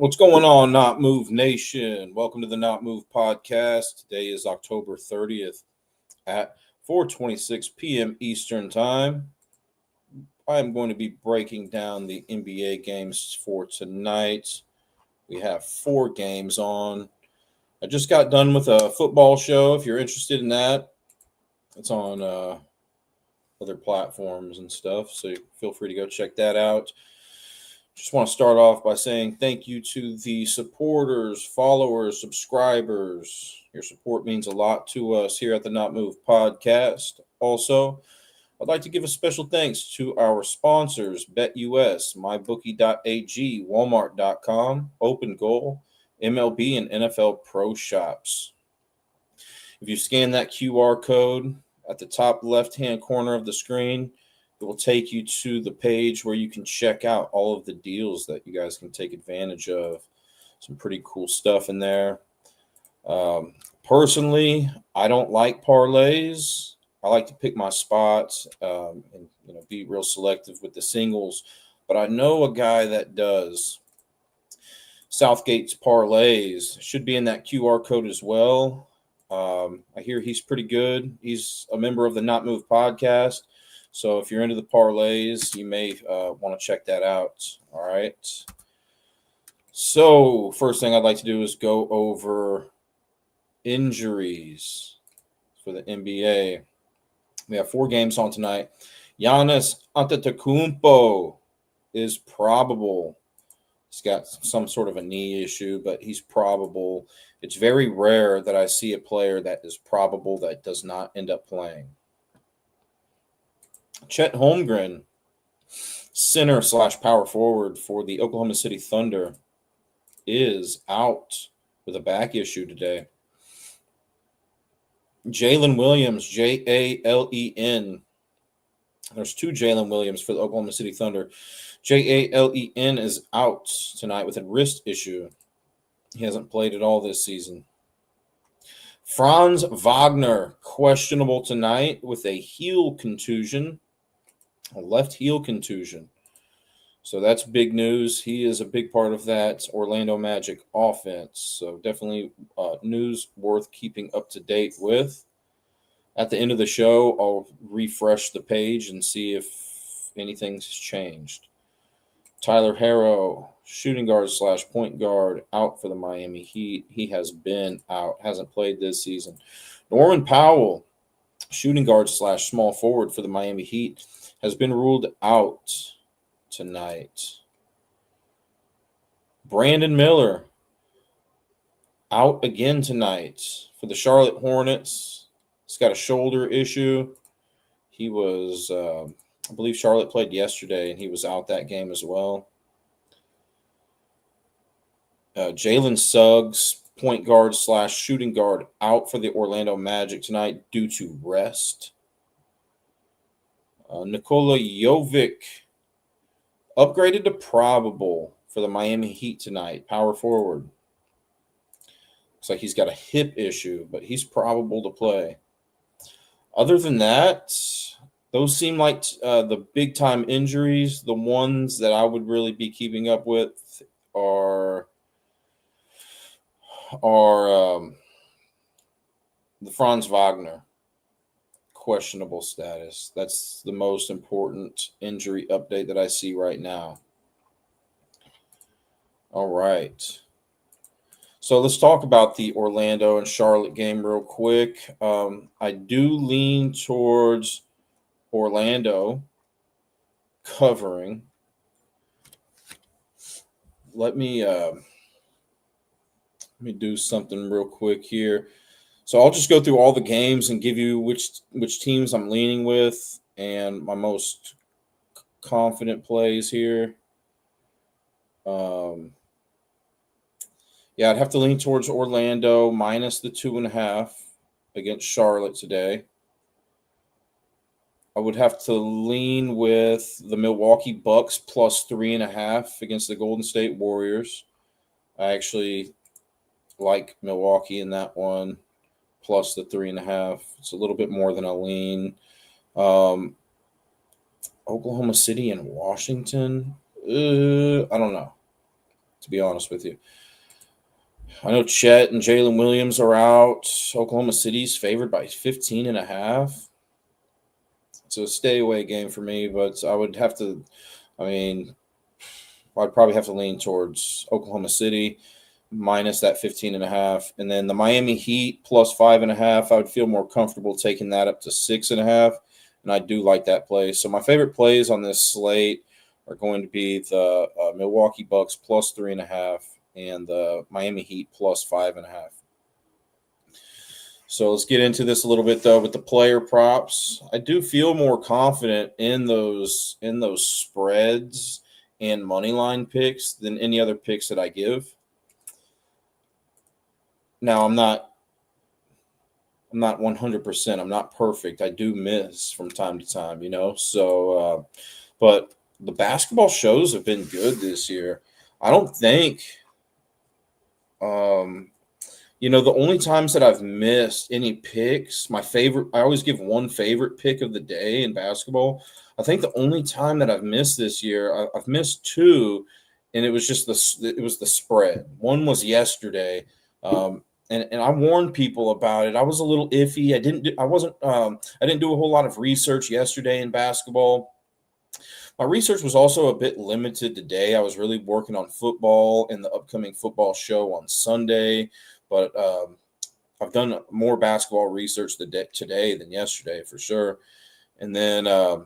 What's going on, Not Move Nation? Welcome to the Not Move podcast. Today is October 30th at 4:26 p.m. Eastern Time. I am going to be breaking down the NBA games for tonight. We have 4 games on. I just got done with a football show. If you're interested in that, it's on other platforms and stuff, so feel free to go check that out. Just want to start off by saying thank you to the supporters, followers, subscribers. Your support means a lot to us here at the Not Move podcast. Also, I'd like to give a special thanks to our sponsors, BetUS, MyBookie.ag, Walmart.com, Open Goal, MLB, and NFL Pro Shops. If you scan that QR code at the top left-hand corner of the screen, it will take you to the page where you can check out all of the deals that you guys can take advantage of. Some pretty cool stuff in there. Personally, I don't like parlays. I like to pick my spots and be real selective with the singles. But I know a guy that does. Southgate's parlays should be in that QR code as well. I hear he's pretty good. He's a member of the Not Move podcast. So if you're into the parlays, you may want to check that out. All right. So first thing I'd like to do is go over injuries for the NBA. We have 4 games on tonight. Giannis Antetokounmpo is probable. He's got some sort of a knee issue, but he's probable. It's very rare that I see a player that is probable that does not end up playing. Chet Holmgren, center/power forward for the Oklahoma City Thunder, is out with a back issue today. Jalen Williams, Jalen. There's 2 Jalen Williams for the Oklahoma City Thunder. Jalen is out tonight with a wrist issue. He hasn't played at all this season. Franz Wagner, questionable tonight with a heel contusion. A left heel contusion. So that's big news. He is a big part of that Orlando Magic offense. So definitely news worth keeping up to date with. At the end of the show, I'll refresh the page and see if anything's changed. Tyler Herro, shooting guard/point guard, out for the Miami Heat. He has been out, hasn't played this season. Norman Powell, shooting guard/small forward for the Miami Heat, has been ruled out tonight. Brandon Miller, out again tonight for the Charlotte Hornets. He's got a shoulder issue. He was, I believe Charlotte played yesterday, and he was out that game as well. Jalen Suggs, point guard/shooting guard, out for the Orlando Magic tonight due to rest. Nikola Jovic, upgraded to probable for the Miami Heat tonight, power forward. Looks like he's got a hip issue, but he's probable to play. Other than that, those seem like the big-time injuries. The ones that I would really be keeping up with are the Franz Wagner questionable status. That's the most important injury update that I see right now. All right. So let's talk about the Orlando and Charlotte game real quick. I do lean towards Orlando covering. Let me do something real quick here. So I'll just go through all the games and give you which teams I'm leaning with and my most confident plays here. I'd have to lean towards Orlando minus the 2.5 against Charlotte today. I would have to lean with the Milwaukee Bucks plus 3.5 against the Golden State Warriors. I actually like Milwaukee in that one, plus the 3.5. It's a little bit more than a lean. Oklahoma City and Washington, I don't know. to be honest with you. I know Chet and Jalen Williams are out. Oklahoma City's favored by 15.5. It's a stay away game for me, but I would have to, I mean, I'd probably have to lean towards Oklahoma City minus that 15.5. And then the Miami Heat plus 5.5. I would feel more comfortable taking that up to 6.5. And I do like that play. So my favorite plays on this slate are going to be the Milwaukee Bucks plus 3.5 and the Miami Heat plus 5.5. So let's get into this a little bit though with the player props. I do feel more confident in those spreads and money line picks than any other picks that I give. Now I'm not 100%. I'm not perfect. I do miss from time to time, So, but the basketball shows have been good this year. I don't think, the only times that I've missed any picks, my favorite, I always give one favorite pick of the day in basketball. I think the only time that I've missed this year, I've missed two, and it was just the spread. One was yesterday, and I warned people about it. I was a little iffy. I didn't do a whole lot of research yesterday in basketball. My research was also a bit limited today. I was really working on football and the upcoming football show on Sunday, but I've done more basketball research today than yesterday for sure. And then I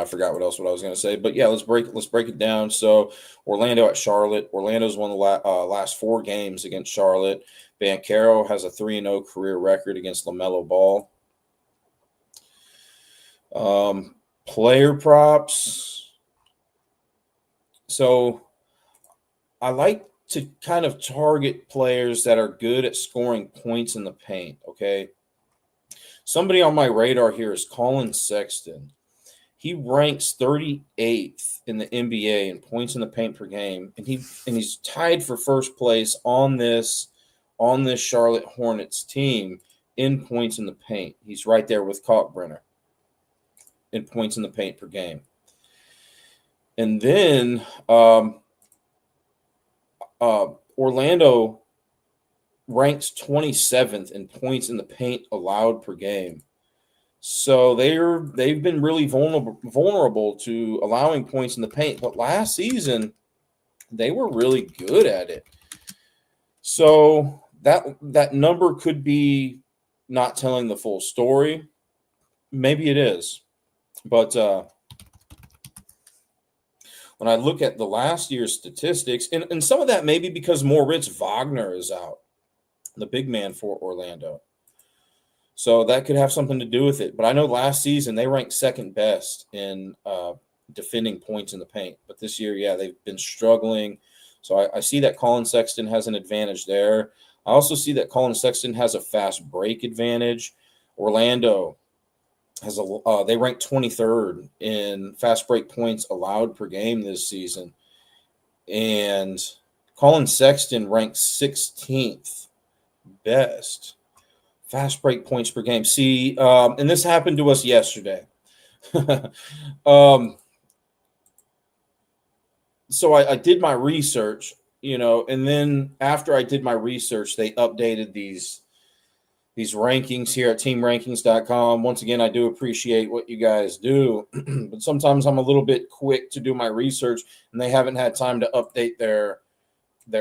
forgot what I was going to say, but yeah, let's break it down. So Orlando at Charlotte. Orlando's won the last 4 games against Charlotte. Banchero has a 3-0 career record against LaMelo Ball. Player props. So I like to kind of target players that are good at scoring points in the paint. Okay. Somebody on my radar here is Colin Sexton. He ranks 38th in the NBA in points in the paint per game, and he's tied for first place on this Charlotte Hornets team in points in the paint. He's right there with Kalkbrenner in points in the paint per game. And then Orlando ranks 27th in points in the paint allowed per game. So they've been really vulnerable to allowing points in the paint. But last season, they were really good at it. So that number could be not telling the full story. Maybe it is. But when I look at the last year's statistics, and some of that may be because Moritz Wagner is out, the big man for Orlando. So that could have something to do with it. But I know last season they ranked second best in defending points in the paint. But this year, yeah, they've been struggling. So I see that Colin Sexton has an advantage there. I also see that Colin Sexton has a fast break advantage. Orlando has they ranked 23rd in fast break points allowed per game this season. And Colin Sexton ranked 16th best fast break points per game. See, and this happened to us yesterday. So I did my research, and then after I did my research, they updated these rankings here at teamrankings.com. Once again, I do appreciate what you guys do, but sometimes I'm a little bit quick to do my research, and they haven't had time to update their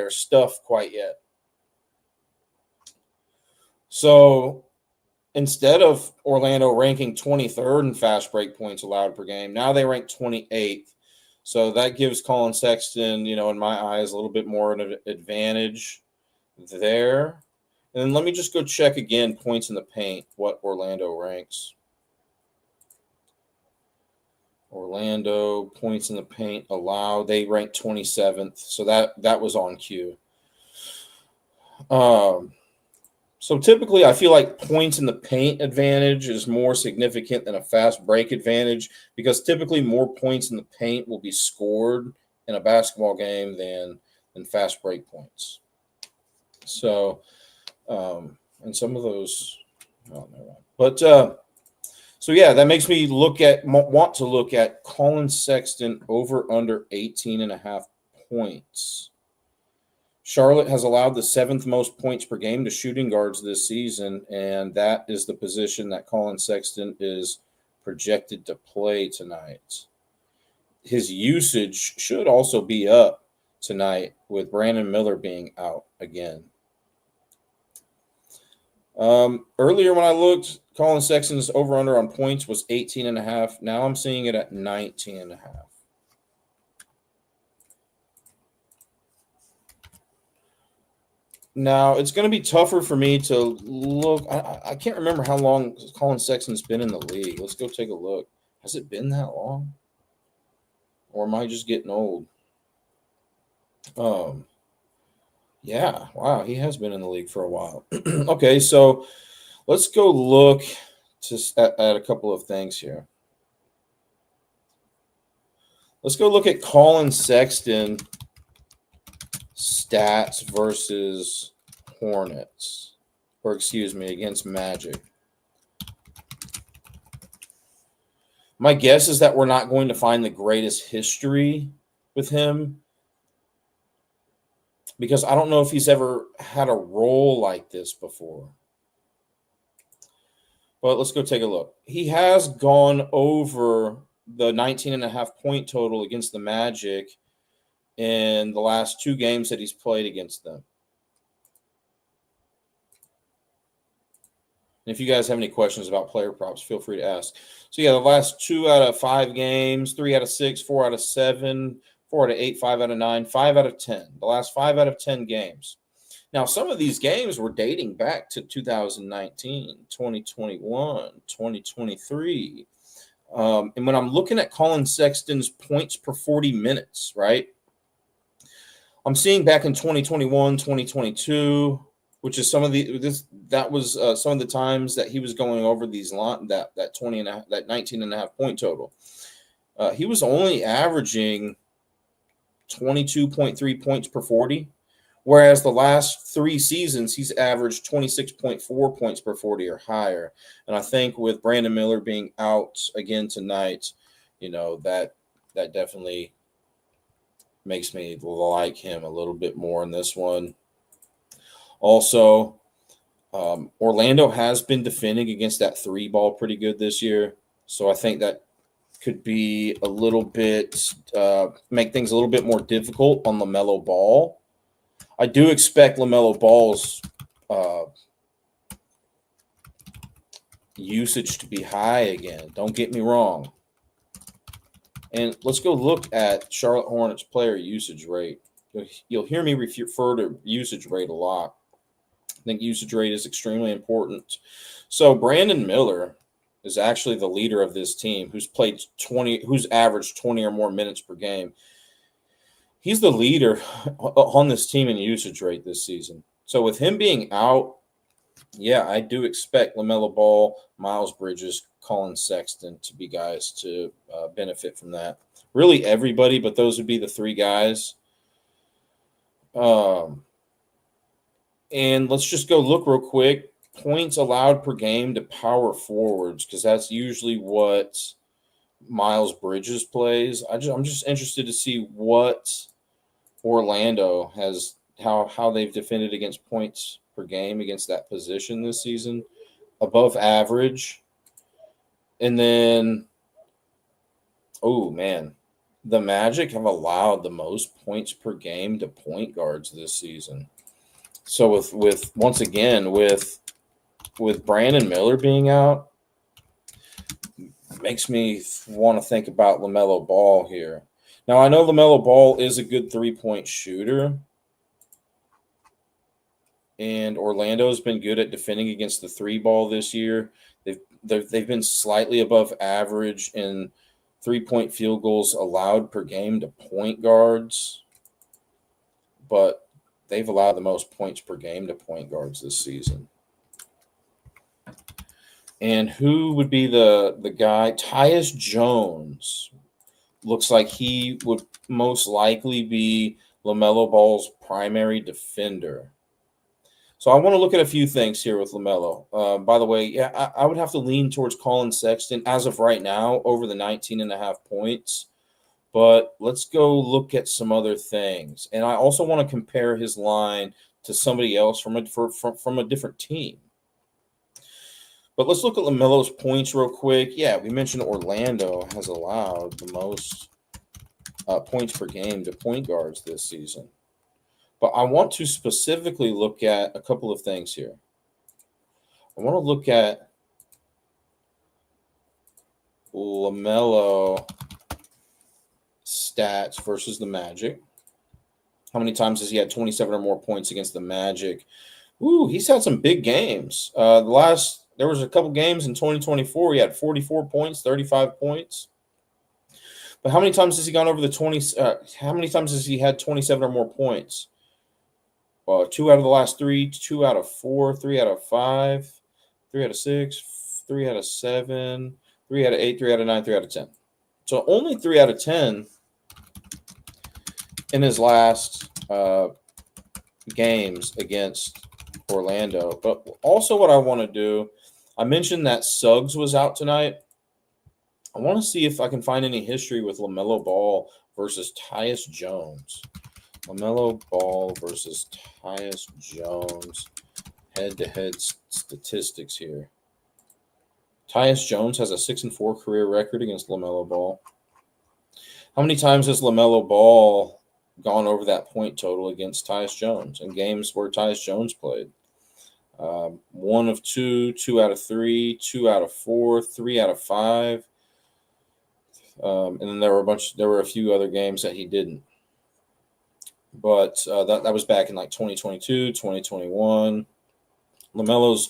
stuff quite yet. So instead of Orlando ranking 23rd in fast break points allowed per game, now they rank 28th. So that gives Colin Sexton, in my eyes, a little bit more of an advantage there. And then let me just go check again points in the paint, what Orlando ranks. Orlando points in the paint allowed, they rank 27th. So that was on cue. So typically, I feel like points in the paint advantage is more significant than a fast break advantage because typically more points in the paint will be scored in a basketball game than fast break points. So, and some of those, but So, yeah, that makes me want to look at Colin Sexton over under 18.5 points. Charlotte has allowed the 7th most points per game to shooting guards this season, and that is the position that Colin Sexton is projected to play tonight. His usage should also be up tonight with Brandon Miller being out again. Earlier when I looked, Colin Sexton's over-under on points was 18.5. Now I'm seeing it at 19.5. Now, it's going to be tougher for me to look. I can't remember how long Colin Sexton's been in the league. Let's go take a look. Has it been that long? Or am I just getting old? Yeah, wow, he has been in the league for a while. Okay, so let's go look at a couple of things here. Let's go look at Colin Sexton stats versus Hornets, or excuse me, against Magic. My guess is that we're not going to find the greatest history with him, because I don't know if he's ever had a role like this before. But let's go take a look. He has gone over the 19.5 point total against the Magic in the last 2 games that he's played against them. And if you guys have any questions about player props, feel free to ask. So, yeah, the last 2 out of 5 games, 3 out of 6, 4 out of 7, 4 out of 8, 5 out of 9, 5 out of 10. The last 5 out of 10 games. Now, some of these games were dating back to 2019, 2021, 2023. And when I'm looking at Colin Sexton's points per 40 minutes, right, I'm seeing back in 2021, 2022, which is some of the times that he was going over these that 20 and a, that 19.5 point total. He was only averaging 22.3 points per 40, whereas the last 3 seasons he's averaged 26.4 points per 40 or higher. And I think with Brandon Miller being out again tonight, that definitely makes me like him a little bit more in this one. Also, Orlando has been defending against that 3 ball pretty good this year. So I think that could be a little bit, make things a little bit more difficult on LaMelo Ball. I do expect LaMelo Ball's usage to be high again. Don't get me wrong. And let's go look at Charlotte Hornets player usage rate. You'll hear me refer to usage rate a lot. I think usage rate is extremely important. So Brandon Miller is actually the leader of this team, who's averaged 20 or more minutes per game. He's the leader on this team in usage rate this season. So with him being out, yeah, I do expect LaMelo Ball, Miles Bridges, Colin Sexton to be guys to benefit from that. Really everybody, but those would be the 3 guys. And let's just go look real quick. Points allowed per game to power forwards, because that's usually what Miles Bridges plays. I'm just interested to see what Orlando has, how they've defended against points per game against that position this season. Above average. And then, oh, man, the Magic have allowed the most points per game to point guards this season. So with once again, with Brandon Miller being out, makes me want to think about LaMelo Ball here. Now, I know LaMelo Ball is a good 3-point shooter, and Orlando's been good at defending against the 3 ball this year. They've been slightly above average in 3-point field goals allowed per game to point guards, but they've allowed the most points per game to point guards this season. And who would be the guy? Tyus Jones looks like he would most likely be LaMelo Ball's primary defender. So I want to look at a few things here with LaMelo. By the way, yeah, I would have to lean towards Colin Sexton as of right now over the 19.5 points. But let's go look at some other things. And I also want to compare his line to somebody else from a different team. But let's look at LaMelo's points real quick. Yeah, we mentioned Orlando has allowed the most points per game to point guards this season. But I want to specifically look at a couple of things here. I want to look at LaMelo stats versus the Magic. How many times has he had 27 or more points against the Magic? Ooh, he's had some big games. There was a couple games in 2024. He had 44 points, 35 points. But how many times has he gone over the 20? How many times has he had 27 or more points? 2 out of the last 3, 2 out of 4, 3 out of 5, 3 out of 6, 3 out of 7, 3 out of 8, 3 out of 9, 3 out of 10. So only 3 out of 10 in his last games against Orlando. But also what I want to do, I mentioned that Suggs was out tonight. I want to see if I can find any history with LaMelo Ball versus Tyus Jones. LaMelo Ball versus Tyus Jones. Head-to-head statistics here. Tyus Jones has a 6-4 career record against LaMelo Ball. How many times has LaMelo Ball gone over that point total against Tyus Jones in games where Tyus Jones played? 1 of 2, 2 out of 3, 2 out of 4, 3 out of 5. And then there were a few other games that he didn't. But that was back in like 2022, 2021. LaMelo's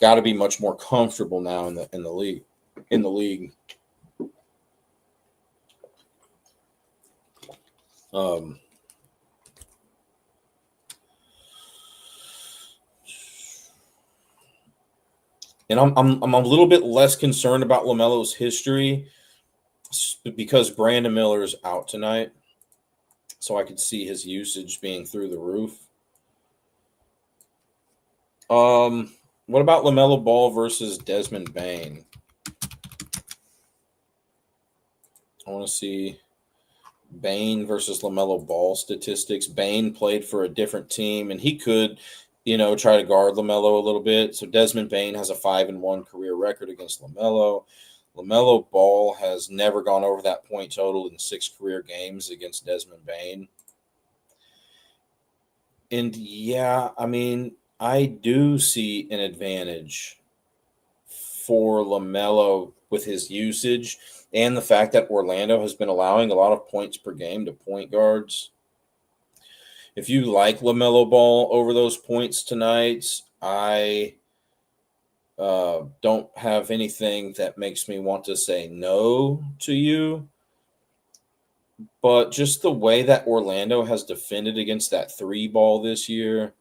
got to be much more comfortable now in the league. And I'm a little bit less concerned about LaMelo's history because Brandon Miller is out tonight. So I could see his usage being through the roof. What about LaMelo Ball versus Desmond Bane? I want to see Bane versus LaMelo Ball statistics. Bane played for a different team, and he could, try to guard LaMelo a little bit. So Desmond Bane has a 5-1 career record against LaMelo. LaMelo Ball has never gone over that point total in 6 career games against Desmond Bane. And yeah, I mean, I do see an advantage for LaMelo with his usage and the fact that Orlando has been allowing a lot of points per game to point guards. If you like LaMelo Ball over those points tonight, I don't have anything that makes me want to say no to you. But just the way that Orlando has defended against that 3 ball this year,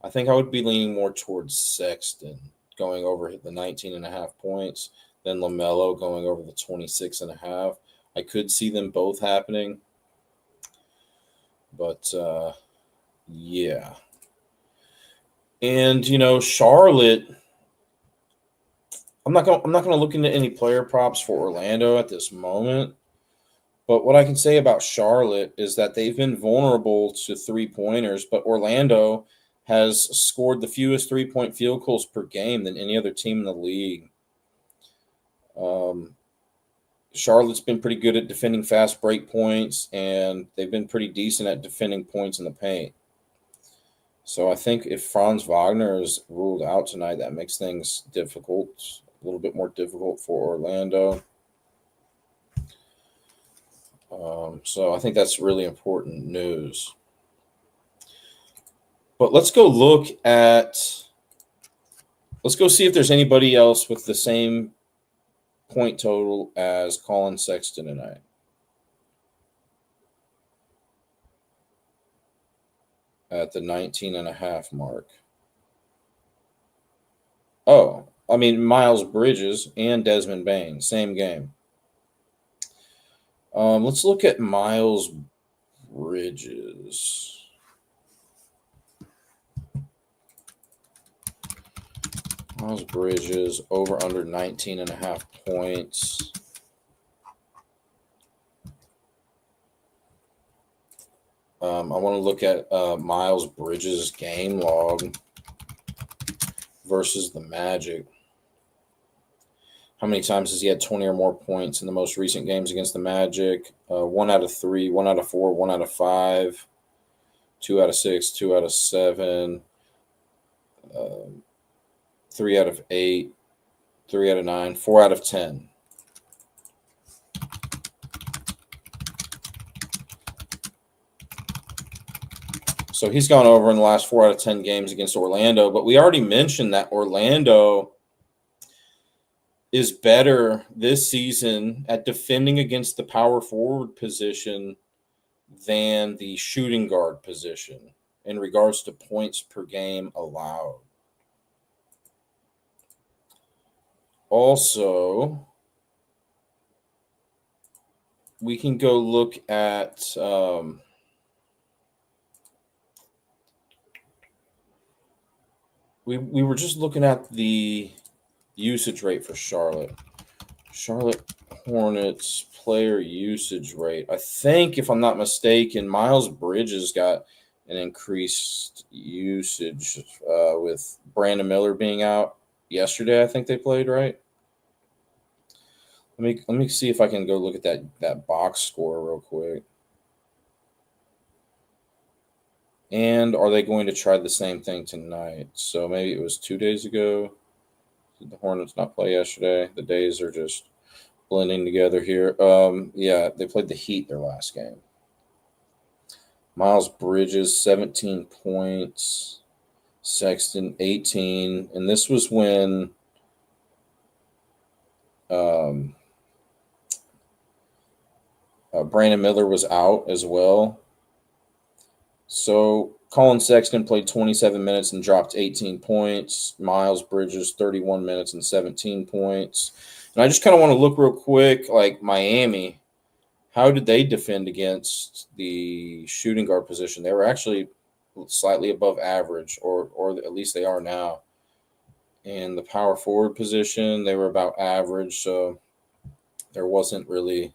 I think I would be leaning more towards Sexton going over the 19.5 points than LaMelo going over the 26.5. I could see them both happening. But, yeah. And, Charlotte, I'm not going to look into any player props for Orlando at this moment. But what I can say about Charlotte is that they've been vulnerable to 3-pointers, but Orlando has scored the fewest 3-point field goals per game than any other team in the league. Charlotte's been pretty good at defending fast break points, and they've been pretty decent at defending points in the paint. So I think if Franz Wagner is ruled out tonight, that makes things difficult, a little bit more difficult for Orlando. So I think that's really important news. But let's go see if there's anybody else with the same point total as Colin Sexton tonight. At the 19.5 mark. Oh, I mean, Miles Bridges and Desmond Bane, same game. Let's look at Miles Bridges. Miles Bridges, over under 19.5 points. I want to look at Miles Bridges' game log versus the Magic. How many times has he had 20 or more points in the most recent games against the Magic? 1 out of 3, 1 out of 4, 1 out of 5, 2 out of 6, 2 out of 7, 3 out of 8, 3 out of 9, 4 out of 10. So he's gone over in the last 4 out of 10 games against Orlando. But we already mentioned that Orlando is better this season at defending against the power forward position than the shooting guard position in regards to points per game allowed. Also, we can go look at we were just looking at the usage rate for Charlotte Hornets player usage rate. I think, if I'm not mistaken, Miles Bridges got an increased usage with Brandon Miller being out yesterday. I think they played, right? Let me see if I can go look at that box score real quick. And are they going to try the same thing tonight? So maybe it was 2 days ago. Did the Hornets not play yesterday? The days are just blending together here. Yeah, they played the Heat their last game. Miles Bridges, 17 points. Sexton, 18. And this was when Brandon Miller was out as well. So Colin Sexton played 27 minutes and dropped 18 points. Miles Bridges, 31 minutes and 17 points. And I just kind of want to look real quick, like Miami, how did they defend against the shooting guard position? They were actually slightly above average, or at least they are now. And the power forward position, they were about average. So there wasn't really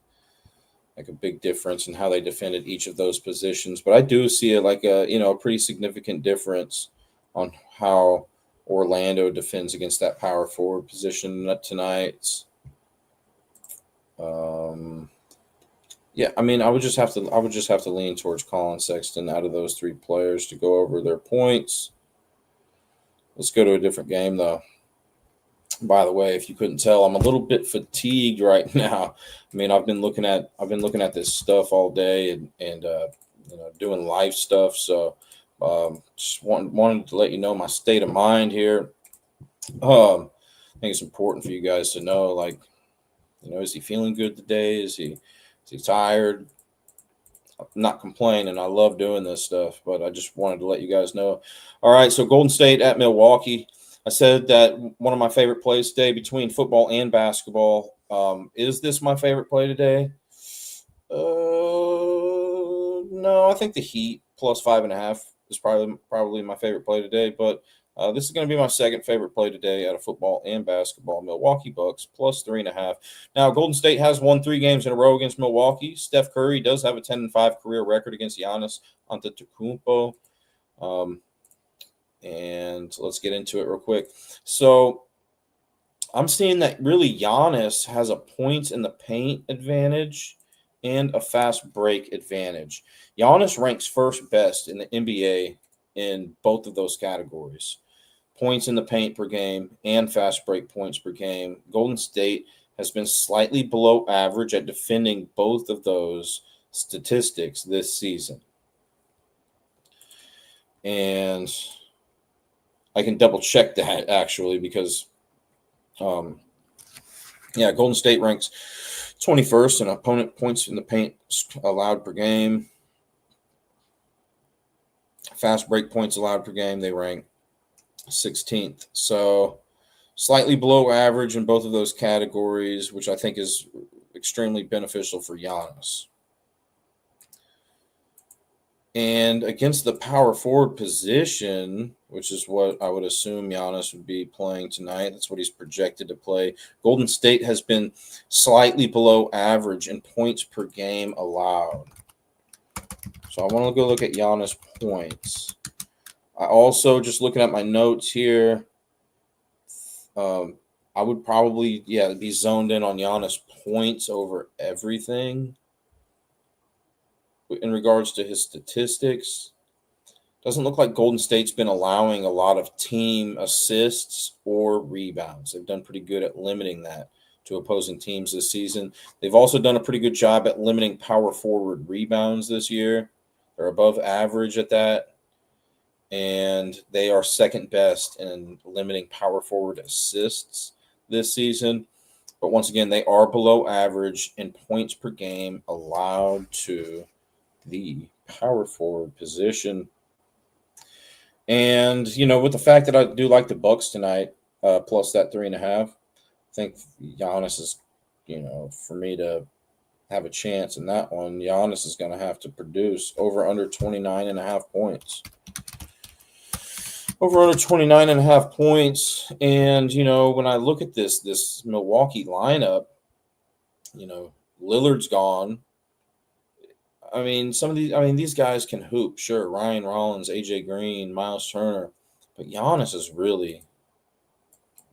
like a big difference in how they defended each of those positions. But I do see it like a pretty significant difference on how Orlando defends against that power forward position tonight. Yeah, I mean, I would just have to lean towards Colin Sexton out of those three players to go over their points. Let's go to a different game though. By the way, if you couldn't tell, I'm a little bit fatigued right now. I mean, I've been looking at this stuff all day and doing life stuff. So just wanted to let you know my state of mind here. I think it's important for you guys to know, like, is he feeling good today? Is he tired? I'm not complaining. I love doing this stuff, but I just wanted to let you guys know. All right, so Golden State at Milwaukee. I said that one of my favorite plays today between football and basketball. Is this my favorite play today? No, I think the Heat plus 5.5 is probably my favorite play today. But this is going to be my second favorite play today out of football and basketball. Milwaukee Bucks plus 3.5. Now, Golden State has won 3 games in a row against Milwaukee. Steph Curry does have a 10-5 career record against Giannis Antetokounmpo. And let's get into it real quick. So I'm seeing that really Giannis has a points in the paint advantage and a fast break advantage. Giannis ranks first best in the NBA in both of those categories. Points in the paint per game and fast break points per game. Golden State has been slightly below average at defending both of those statistics this season. And I can double check that actually because, Golden State ranks 21st in opponent points in the paint allowed per game. Fast break points allowed per game, they rank 16th. So slightly below average in both of those categories, which I think is extremely beneficial for Giannis. And against the power forward position, which is what I would assume Giannis would be playing tonight, that's what he's projected to play. Golden State has been slightly below average in points per game allowed. So I want to go look at Giannis points. I also, just looking at my notes here, I would probably, be zoned in on Giannis points over everything in regards to his statistics. Doesn't look like Golden State's been allowing a lot of team assists or rebounds. They've done pretty good at limiting that to opposing teams this season. They've also done a pretty good job at limiting power forward rebounds this year. They're above average at that. And they are second best in limiting power forward assists this season. But once again, they are below average in points per game allowed to the power forward position. And, with the fact that I do like the Bucks tonight, plus that 3.5, I think Giannis is, for me to have a chance in that one, Giannis is going to have to produce over under 29.5 points. Over under 29.5 points. And, when I look at this Milwaukee lineup, Lillard's gone. These guys can hoop. Sure, Ryan Rollins, AJ Green, Miles Turner. But Giannis is really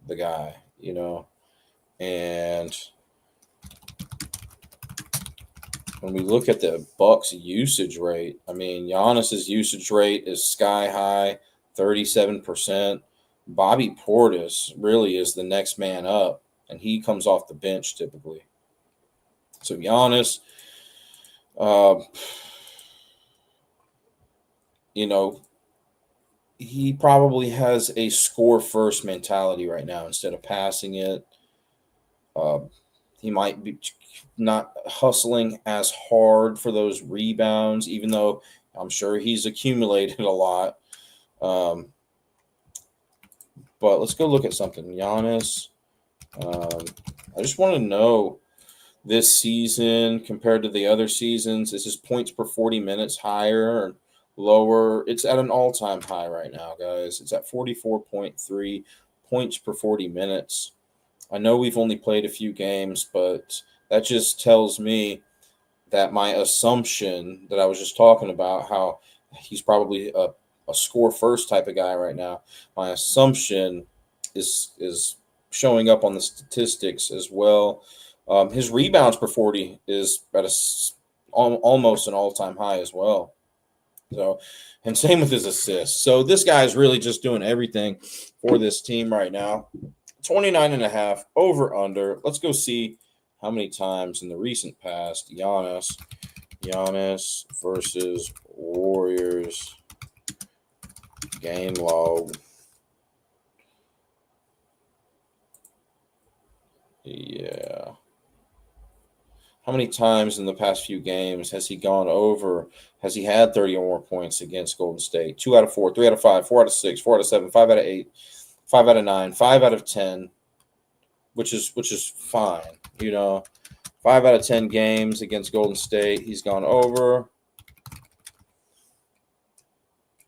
the guy, And when we look at the Bucks usage rate, Giannis's usage rate is sky high, 37%. Bobby Portis really is the next man up, and he comes off the bench typically. So Giannis, he probably has a score first mentality right now instead of passing it. He might be not hustling as hard for those rebounds, even though I'm sure he's accumulated a lot. But let's go look at something. Giannis, I just want to know this season compared to the other seasons. Is his points per 40 minutes higher or lower? It's at an all-time high right now, guys. It's at 44.3 points per 40 minutes. I know we've only played a few games, but that just tells me that my assumption that I was just talking about, how he's probably a score first type of guy right now, my assumption is showing up on the statistics as well. His rebounds per 40 is at almost an all-time high as well. So, and same with his assists. So this guy is really just doing everything for this team right now. 29.5 over under. Let's go see how many times in the recent past Giannis versus Warriors game log. Yeah. How many times in the past few games has he gone over? Has he had 30 or more points against Golden State? 2 out of 4, 3 out of 5, 4 out of 6, 4 out of 7, 5 out of 8, 5 out of 9, 5 out of 10, which is fine. 5 out of 10 games against Golden State, he's gone over.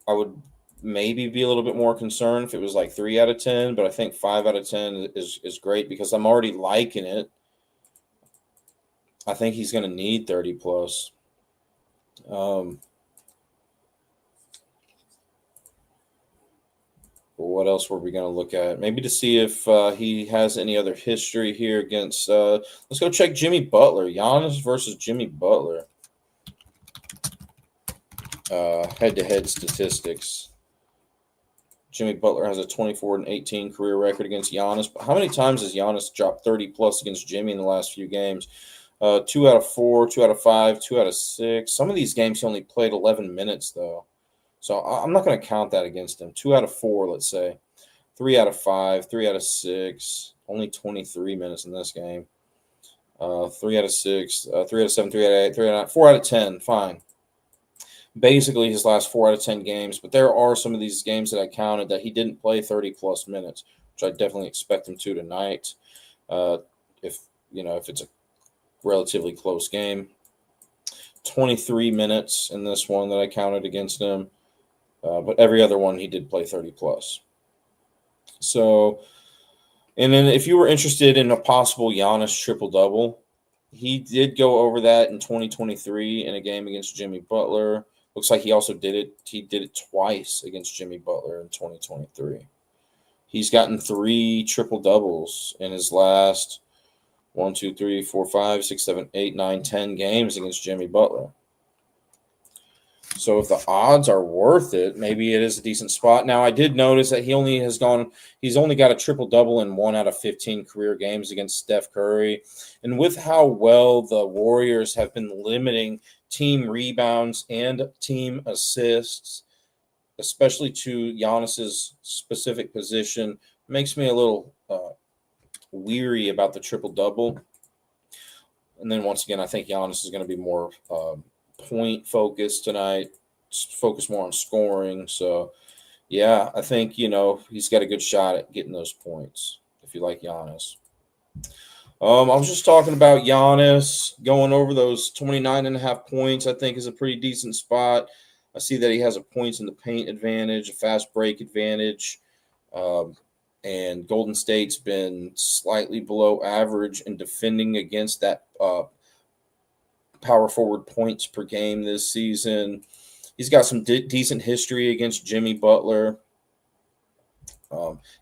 I would maybe be a little bit more concerned if it was like 3 out of 10, but I think 5 out of 10 is great because I'm already liking it. I think he's going to need 30 plus. What else were we going to look at? Maybe to see if he has any other history here against. Let's go check Jimmy Butler. Giannis versus Jimmy Butler. Head-to-head statistics. Jimmy Butler has a 24-18 career record against Giannis. But how many times has Giannis dropped 30 plus against Jimmy in the last few games? 2 out of 4, 2 out of 5, 2 out of 6. Some of these games he only played 11 minutes, though. So I'm not going to count that against him. 2 out of 4, let's say. 3 out of 5, 3 out of 6. Only 23 minutes in this game. 3 out of 6, 3 out of 7, 3 out of 8, 3 out of 4 out of 10. Fine. Basically his last 4 out of 10 games. But there are some of these games that I counted that he didn't play 30-plus minutes, which I definitely expect him to tonight. If it's a relatively close game. 23 minutes in this one that I counted against him. But every other one he did play 30 plus. So, and then if you were interested in a possible Giannis triple-double, he did go over that in 2023 in a game against Jimmy Butler. Looks like he also did it. He did it twice against Jimmy Butler in 2023. He's gotten 3 triple-doubles in his last 1, 2, 3, 4, 5, 6, 7, 8, 9, 10 games against Jimmy Butler. So if the odds are worth it, maybe it is a decent spot. Now, I did notice that he's only got a triple-double in 1 out of 15 career games against Steph Curry. And with how well the Warriors have been limiting team rebounds and team assists, especially to Giannis's specific position, makes me a little weary about the triple-double. And then once again, I think Giannis is going to be more point focused tonight, focus more on scoring. So, yeah, I think, he's got a good shot at getting those points if you like Giannis. I was just talking about Giannis going over those 29.5 points. I think is a pretty decent spot. I see that he has a points in the paint advantage, a fast break advantage, and Golden State's been slightly below average in defending against that power forward points per game this season. He's got some decent history against Jimmy Butler.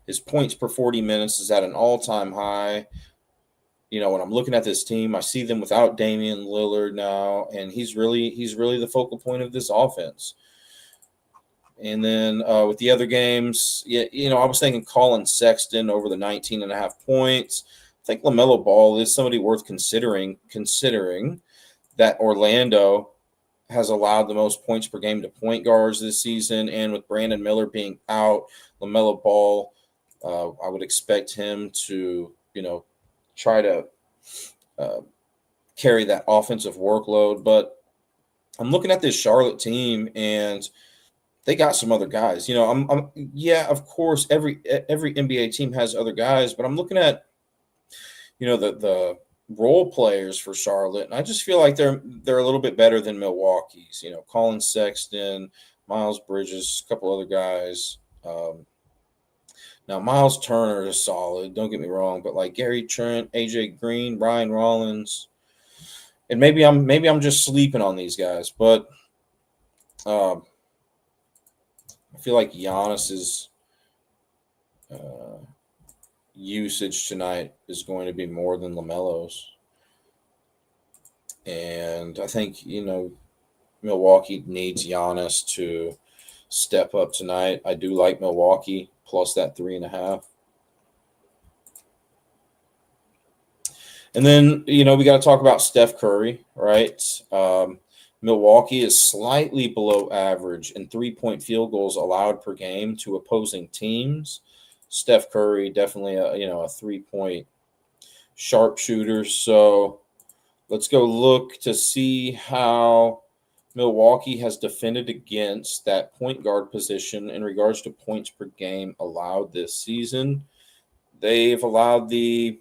His points per 40 minutes is at an all-time high. When I'm looking at this team, I see them without Damian Lillard now, and he's really the focal point of this offense. And then with the other games, I was thinking Colin Sexton over the 19.5 points. I think LaMelo Ball is somebody worth considering that Orlando has allowed the most points per game to point guards this season. And with Brandon Miller being out, LaMelo Ball, I would expect him to, try to carry that offensive workload. But I'm looking at this Charlotte team, and they got some other guys. Of course, every NBA team has other guys, but I'm looking at, the role players for Charlotte, and I just feel like they're a little bit better than Milwaukee's. Colin Sexton, Miles Bridges, a couple other guys. Now Miles Turner is solid. Don't get me wrong, but like Gary Trent, AJ Green, Ryan Rollins, and maybe I'm just sleeping on these guys, but I feel like Giannis's usage tonight is going to be more than LaMelo's. And I think, Milwaukee needs Giannis to step up tonight. I do like Milwaukee plus that 3.5. And then, we got to talk about Steph Curry, right? Milwaukee is slightly below average in 3-point field goals allowed per game to opposing teams. Steph Curry, definitely a 3-point sharpshooter. So let's go look to see how Milwaukee has defended against that point guard position in regards to points per game allowed this season. They've allowed the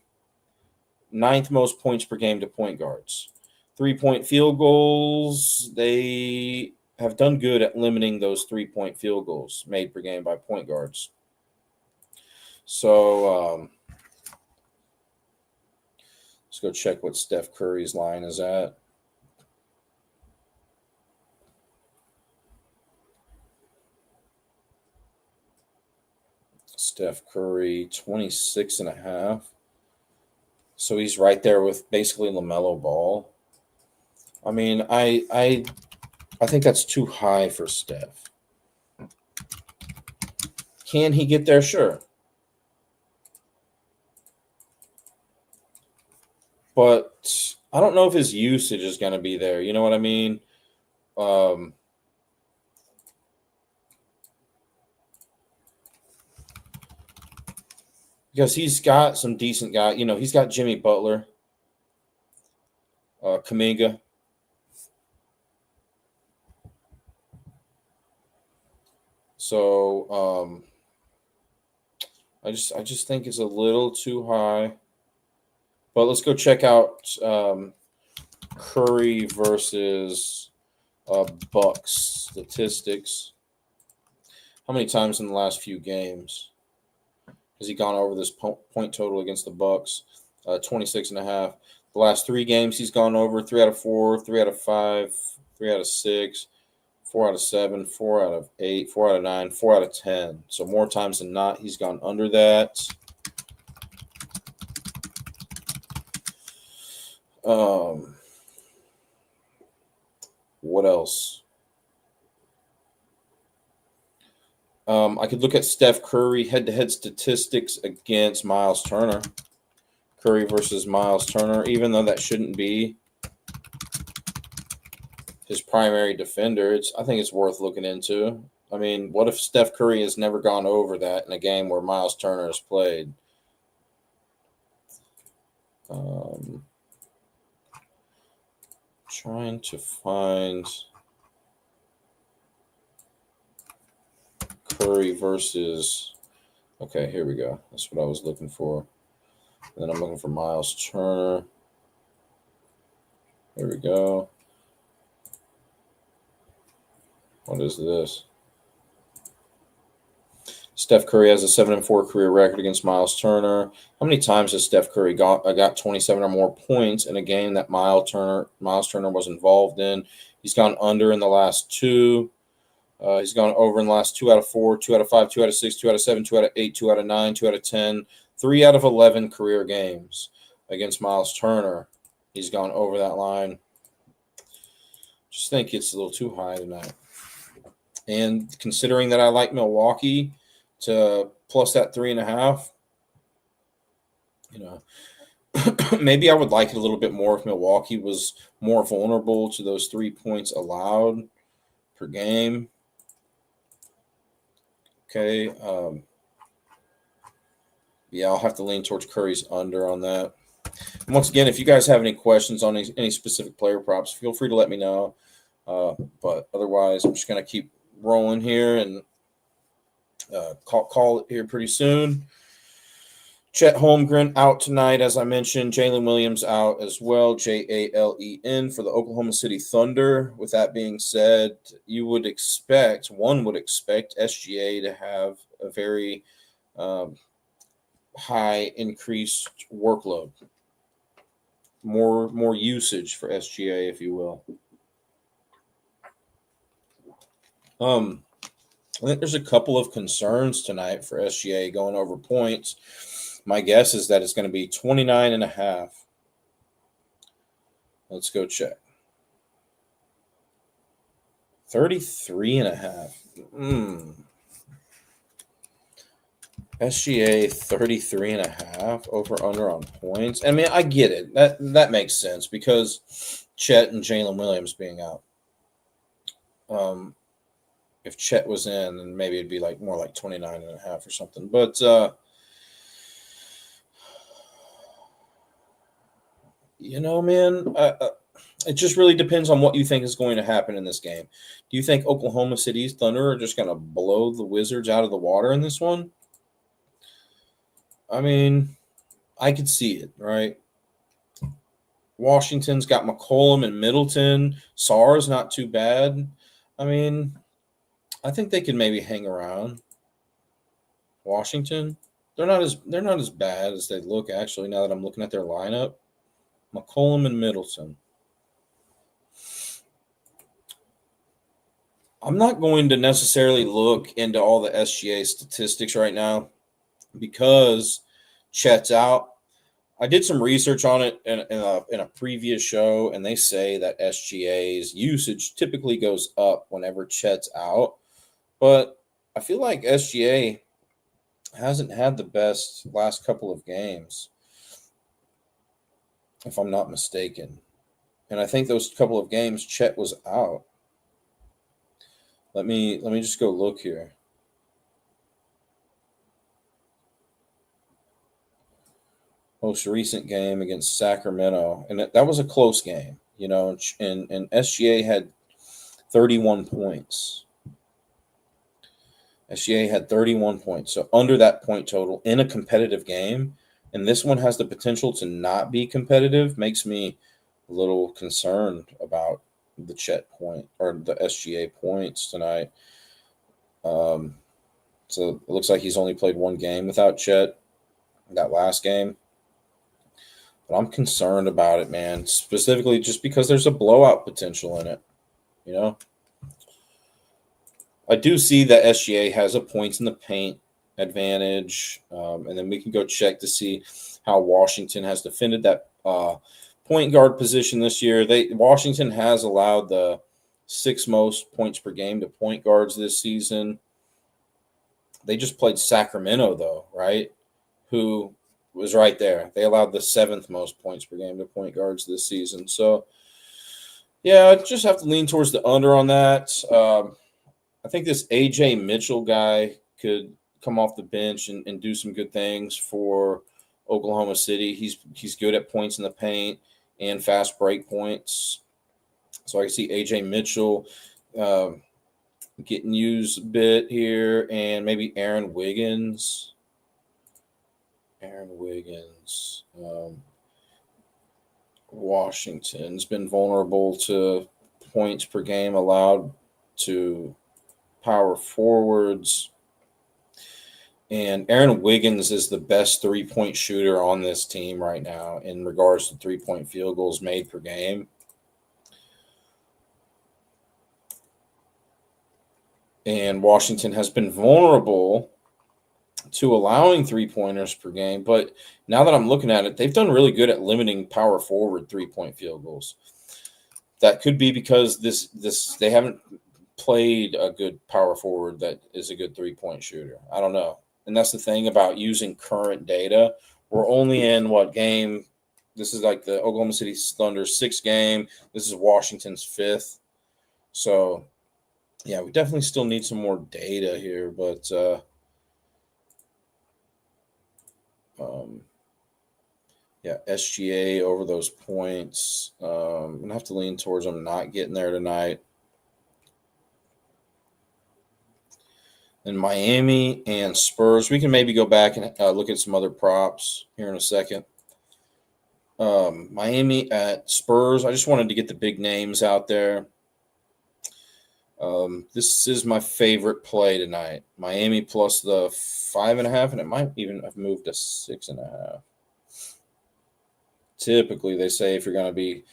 9th most points per game to point guards. 3-point field goals, they have done good at limiting those 3-point field goals made per game by point guards. So let's go check what Steph Curry's line is at. Steph Curry, 26.5. So he's right there with basically LaMelo Ball. I mean, I think that's too high for Steph. Can he get there? Sure. But I don't know if his usage is going to be there. You know what I mean? Because he's got some decent guys. He's got Jimmy Butler, Kuminga. So I just think it's a little too high. But let's go check out Curry versus Bucks statistics. How many times in the last few games has he gone over this point total against the Bucks? 26.5. The last 3 games he's gone over 3 out of 4, 3 out of 5, 3 out of 6, 4 out of 7, 4 out of 8, 4 out of 9, 4 out of 10. So more times than not, he's gone under that. What else? I could look at Steph Curry head-to-head statistics against Miles Turner. Curry versus Miles Turner, even though that shouldn't be his primary defender, I think it's worth looking into. I mean, what if Steph Curry has never gone over that in a game where Miles Turner has played? Trying to find Curry versus. Okay, here we go. That's what I was looking for. And then I'm looking for Miles Turner. Here we go. What is this? Steph Curry has a 7-4 career record against Miles Turner. How many times has Steph Curry got 27 or more points in a game that Miles Turner was involved in? He's gone under in the last 2. He's gone over in the last 2 out of 4, 2 out of 5, 2 out of 6, 2 out of 7, 2 out of 8, 2 out of 9, 2 out of 10, 3 out of 11 career games against Miles Turner. He's gone over that line. Just think it's a little too high tonight. And considering that I like Milwaukee to plus that 3.5, maybe I would like it a little bit more if Milwaukee was more vulnerable to those 3 points allowed per game. Okay. Yeah, I'll have to lean towards Curry's under on that. And once again, if you guys have any questions on any specific player props, feel free to let me know. But otherwise, I'm just going to keep rolling here and call it here pretty soon. Chet Holmgren out tonight, as I mentioned. Jalen Williams out as well, Jalen for the Oklahoma City Thunder. With that being said, one would expect SGA to have a very high increased workload, more usage for SGA, if you will. I think there's a couple of concerns tonight for SGA going over points. My guess is that it's going to be 29.5. Let's go check. 33.5. SGA 33.5 over under on points. I mean, I get it. That makes sense because Chet and Jalen Williams being out. If Chet was in, then maybe it'd be more like 29.5 or something. But man, it just really depends on what you think is going to happen in this game. Do you think Oklahoma City's Thunder are just going to blow the Wizards out of the water in this one? I mean, I could see it, right? Washington's got McCollum and Middleton. Sarr's not too bad. I mean, I think they could maybe hang around. Washington, they're not as bad as they look, actually, now that I'm looking at their lineup. McCollum and Middleton. I'm not going to necessarily look into all the SGA statistics right now because Chet's out. I did some research on it in a previous show, and they say that SGA's usage typically goes up whenever Chet's out. But I feel like SGA hasn't had the best last couple of games, if I'm not mistaken. And I think those couple of games, Chet was out. Let me just go look here. Most recent game against Sacramento, and that was a close game, and SGA had 31 points. SGA had 31 points, so under that point total in a competitive game, and this one has the potential to not be competitive, makes me a little concerned about the Chet point or the SGA points tonight. So it looks like he's only played one game without Chet, that last game. But I'm concerned about it, man, specifically just because there's a blowout potential in it. You know, I do see that SGA has a points in the paint advantage, and then we can go check to see how Washington has defended that point guard position this year. Washington has allowed the 6th most points per game to point guards this season. They just played Sacramento, though, right? Who was right there. They allowed the 7th most points per game to point guards this season. So, yeah, I just have to lean towards the under on that. I think this AJ Mitchell guy could come off the bench and do some good things for Oklahoma City. He's good at points in the paint and fast break points. So I can see AJ Mitchell getting used a bit here, and maybe Aaron Wiggins. Washington's been vulnerable to points per game allowed to power forwards. And Aaron Wiggins is the best 3-point shooter on this team right now in regards to 3-point field goals made per game. And Washington has been vulnerable to allowing 3-pointers per game. But now that I'm looking at it, they've done really good at limiting power forward 3-point field goals. That could be because they haven't played a good power forward that is a good 3-point shooter. I don't know. And that's the thing about using current data. We're only in what game? This is like the Oklahoma City Thunder's 6th game. This is Washington's 5th. So, yeah, we definitely still need some more data here. But, yeah, SGA over those points. I'm going to have to lean towards them not getting there tonight. And Miami and Spurs. We can maybe go back and look at some other props here in a second. Miami at Spurs. I just wanted to get the big names out there. This is my favorite play tonight. Miami plus the 5.5, and it might even have moved to 6.5. Typically, they say if you're going to be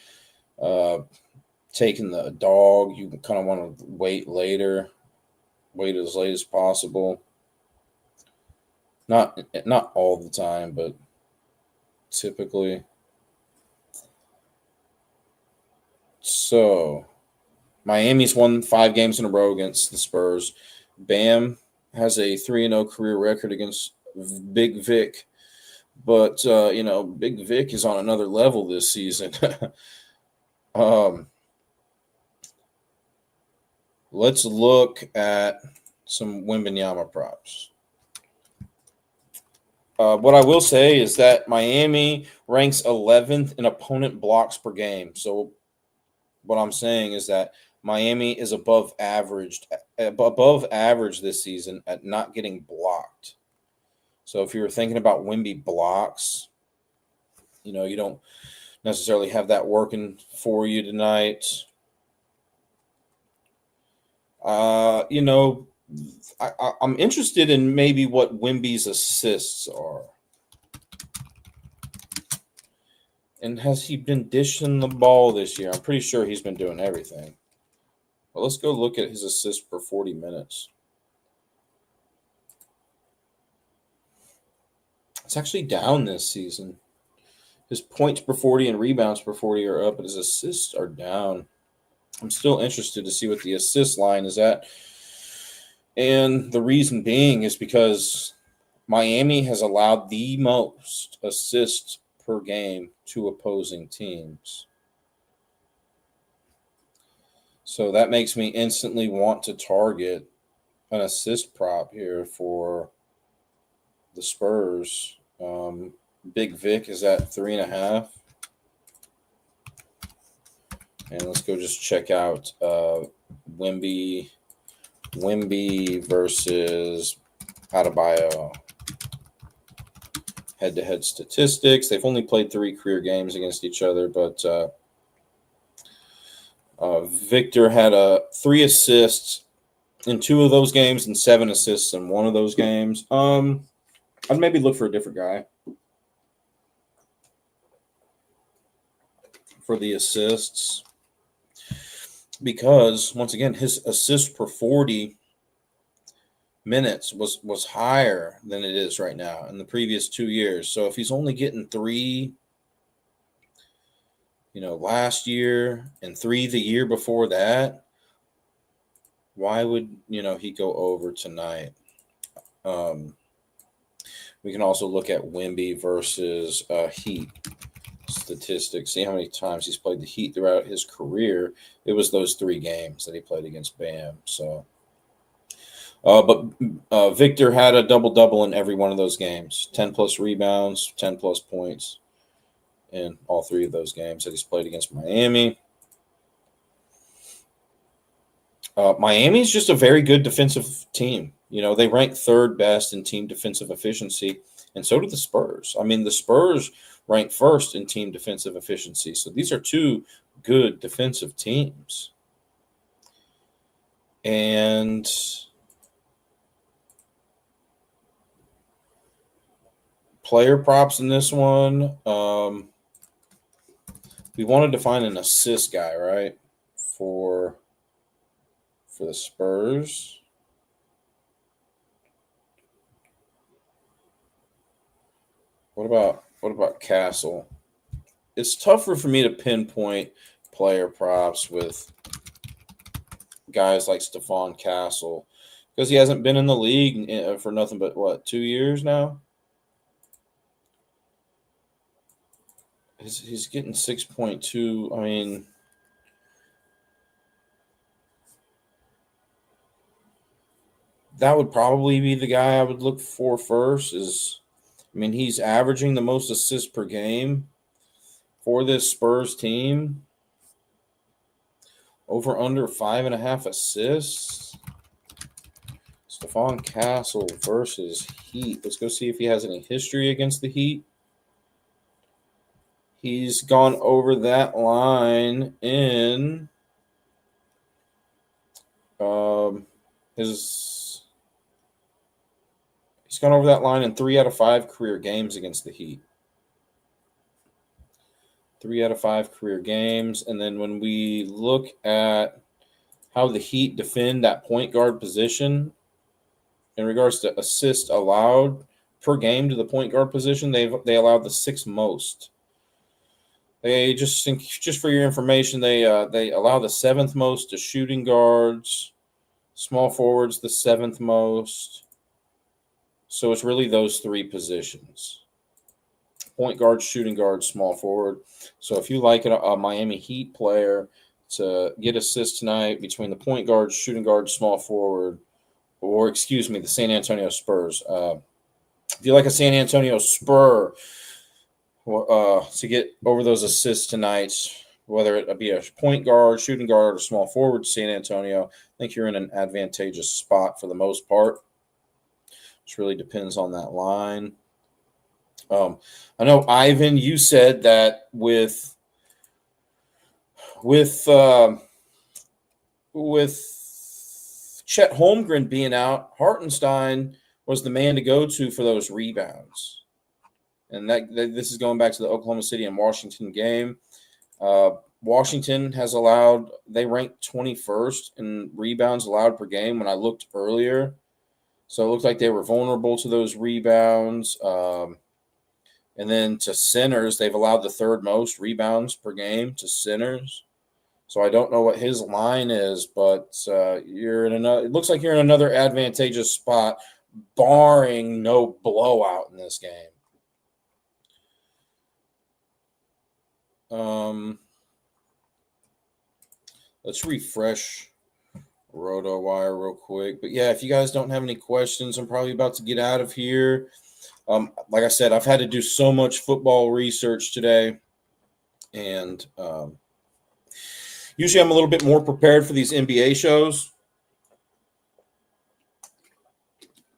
taking the dog, you kind of want to wait later. Wait as late as possible. Not all the time, but typically. So, Miami's won 5 games in a row against the Spurs. Bam has a 3-0 career record against Big Vic. But, Big Vic is on another level this season. Let's look at some Wembanyama props. What I will say is that Miami ranks 11th in opponent blocks per game. So what I'm saying is that Miami is above average this season at not getting blocked. So if you were thinking about Wemby blocks, you don't necessarily have that working for you tonight. I'm interested in maybe what Wemby's assists are. And has he been dishing the ball this year? I'm pretty sure he's been doing everything. Well, let's go look at his assists per 40 minutes. It's actually down this season. His points per 40 and rebounds per 40 are up, but his assists are down. I'm still interested to see what the assist line is at. And the reason being is because Miami has allowed the most assists per game to opposing teams. So that makes me instantly want to target an assist prop here for the Spurs. Big Vic is at 3.5. And let's go just check out Wemby versus Adebayo. Head-to-head statistics. They've only played 3 career games against each other, but Victor had 3 assists in 2 of those games and 7 assists in 1 of those games. I'd maybe look for a different guy for the assists because, once again, his assist per 40 minutes was higher than it is right now in the previous 2 years. So if he's only getting 3, last year and 3 the year before that, why would, he go over tonight? We can also look at Wemby versus Heat statistics. See how many times he's played the Heat throughout his career. It was those 3 games that he played against Bam. So, but Victor had a double-double in every one of those games. 10-plus rebounds, 10-plus points in all 3 of those games that he's played against Miami. Miami's just a very good defensive team. They rank 3rd best in team defensive efficiency, and so do the Spurs. I mean, the Spurs rank 1st in team defensive efficiency. So these are 2 good defensive teams. And player props in this one, we wanted to find an assist guy, right, for the Spurs. What about Castle? It's tougher for me to pinpoint player props with guys like Stephon Castle because he hasn't been in the league for nothing but 2 years now. He's getting 6.2. I mean, that would probably be the guy I would look for first. He's averaging the most assists per game for this Spurs team. Over under 5.5 assists. Stephon Castle versus Heat. Let's go see if he has any history against the Heat. He's gone over that line in he's gone over that line in 3 out of 5 career games against the Heat. 3 out of 5 career games. And then when we look at how the Heat defend that point guard position in regards to assists allowed per game to the point guard position, they allowed the 6th most. They just for your information, they allow the 7th most to shooting guards, small forwards the 7th most. So it's really those 3 positions: point guard, shooting guard, small forward. So if you like a Miami Heat player to get assists tonight between the point guard, shooting guard, small forward, or the San Antonio Spurs. If you like a San Antonio Spur to get over those assists tonight, whether it be a point guard, shooting guard, or small forward, San Antonio, I think you're in an advantageous spot for the most part. Which really depends on that line. I know, Ivan, you said that with Chet Holmgren being out, Hartenstein was the man to go to for those rebounds. And this is going back to the Oklahoma City and Washington game. Washington they ranked 21st in rebounds allowed per game when I looked earlier. So it looked like they were vulnerable to those rebounds. And then to centers, they've allowed the 3rd most rebounds per game to centers. So I don't know what his line is, but it looks like you're in another advantageous spot, barring no blowout in this game. Let's refresh RotoWire real quick. But yeah, if you guys don't have any questions, I'm probably about to get out of here. Like I said, I've had to do so much football research today, and usually I'm a little bit more prepared for these NBA shows,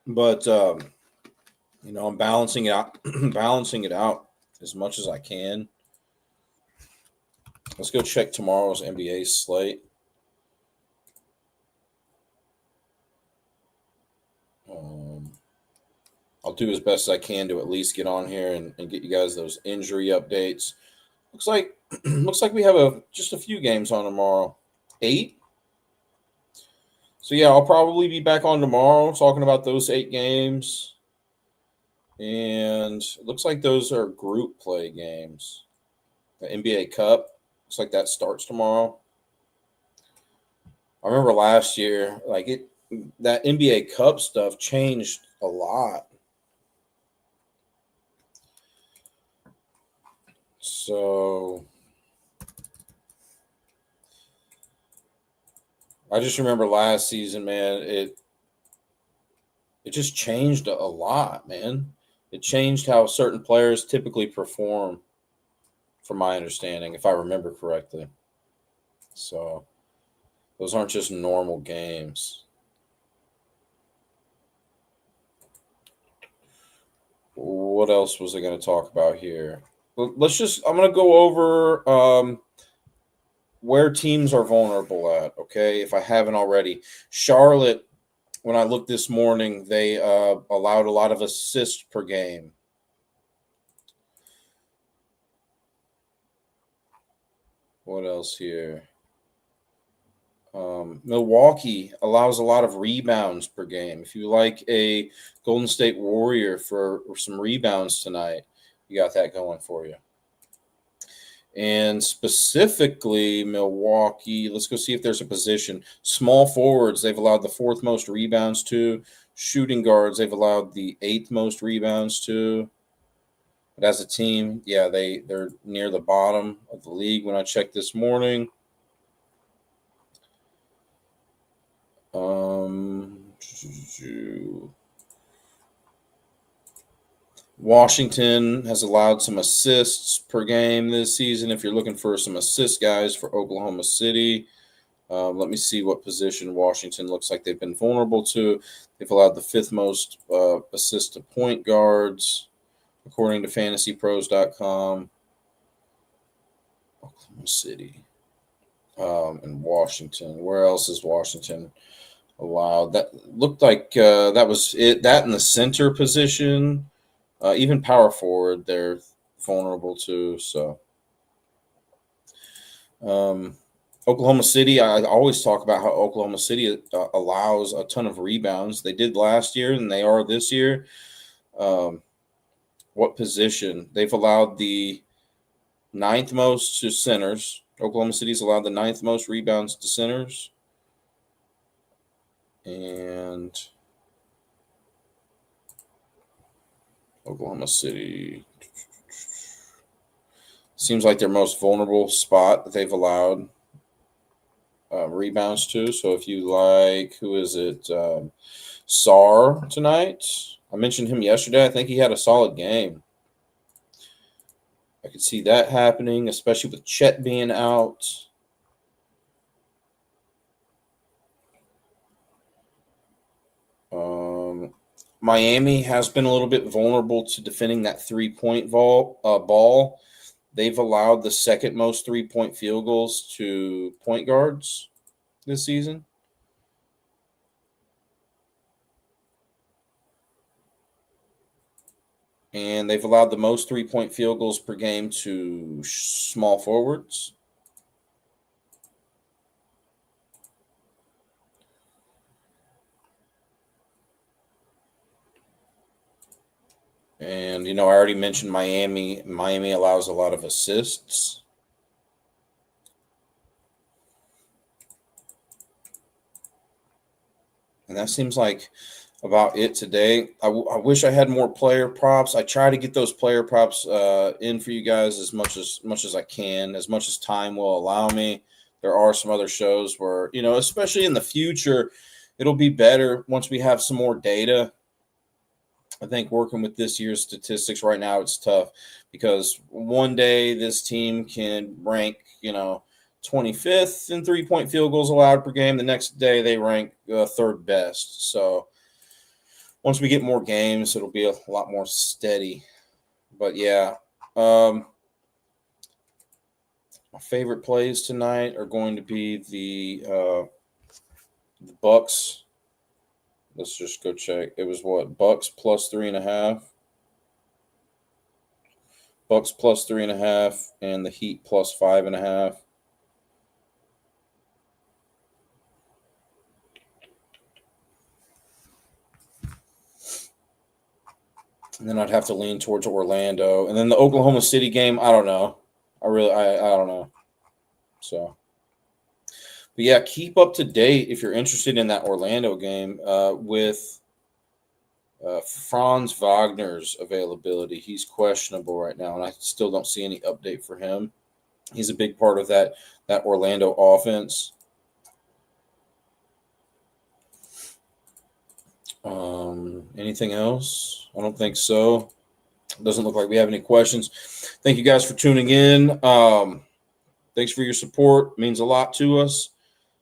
but I'm balancing it out, as much as I can. Let's go check tomorrow's NBA slate. I'll do as best as I can to at least get on here and get you guys those injury updates. Looks like we have just a few games on tomorrow. 8. So yeah, I'll probably be back on tomorrow talking about those 8 games. And it looks like those are group play games. The NBA Cup looks like that starts tomorrow. I remember last year, that NBA Cup stuff changed a lot. So I just remember last season, man, it just changed a lot, man. It changed how certain players typically perform, from my understanding, if I remember correctly. So those aren't just normal games. What else was I going to talk about here? I'm going to go over where teams are vulnerable at, okay, if I haven't already. Charlotte, when I looked this morning, they allowed a lot of assists per game. What else here? Milwaukee allows a lot of rebounds per game. If you like a Golden State Warrior for some rebounds tonight, you got that going for you. And specifically, Milwaukee, let's go see if there's a position. Small forwards, they've allowed the 4th most rebounds to. Shooting guards, they've allowed the 8th most rebounds to. But as a team, yeah, they're near the bottom of the league when I checked this morning. Washington has allowed some assists per game this season. If you're looking for some assist guys for Oklahoma City, let me see what position Washington looks like they've been vulnerable to. They've allowed the 5th most assists to point guards, according to fantasypros.com. Oklahoma City and Washington. Where else is Washington allowed? That looked like that was it. That in the center position. Even power forward, they're vulnerable to. So, Oklahoma City, I always talk about how Oklahoma City allows a ton of rebounds. They did last year, and they are this year. What position? They've allowed the 9th most to centers. Oklahoma City's allowed the 9th most rebounds to centers. And Oklahoma City seems like their most vulnerable spot that they've allowed rebounds to. So if you like, who is it? Sarr tonight. I mentioned him yesterday. I think he had a solid game. I could see that happening, especially with Chet being out. Miami has been a little bit vulnerable to defending that 3-point ball. They've allowed the 2nd most 3-point field goals to point guards this season. And they've allowed the most 3-point field goals per game to small forwards. And, I already mentioned Miami. Miami allows a lot of assists. And that seems like about it today. I wish I had more player props. I try to get those player props in for you guys as much as I can, as much as time will allow me. There are some other shows where, especially in the future, it'll be better once we have some more data. I think working with this year's statistics right now, it's tough because one day this team can rank, 25th in 3-point field goals allowed per game. The next day they rank 3rd best. So once we get more games, it'll be a lot more steady. But yeah, my My favorite plays tonight are going to be the Bucks. Let's just go check. It was what? Bucks plus 3.5. Bucks plus 3.5, and the Heat plus 5.5. And then I'd have to lean towards Orlando. And then the Oklahoma City game, I don't know. I don't know. So, but yeah, keep up to date if you're interested in that Orlando game with Franz Wagner's availability. He's questionable right now, and I still don't see any update for him. He's a big part of that Orlando offense. Anything else? I don't think so. Doesn't look like we have any questions. Thank you guys for tuning in. Thanks for your support. It means a lot to us.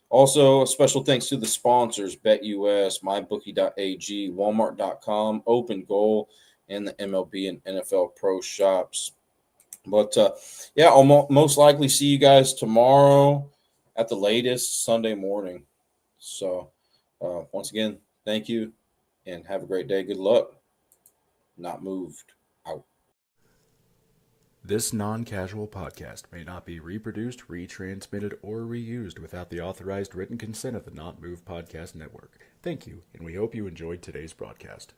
Also, a special thanks to the sponsors, BetUS, MyBookie.ag, Walmart.com, Open Goal, and the MLB and NFL Pro Shops. But, yeah, I'll most likely see you guys tomorrow at the latest Sunday morning. So, once again, thank you, and have a great day. Good luck. Not moved. Out. This non-casual podcast may not be reproduced, retransmitted, or reused without the authorized written consent of the Not Moved Podcast Network. Thank you, and we hope you enjoyed today's broadcast.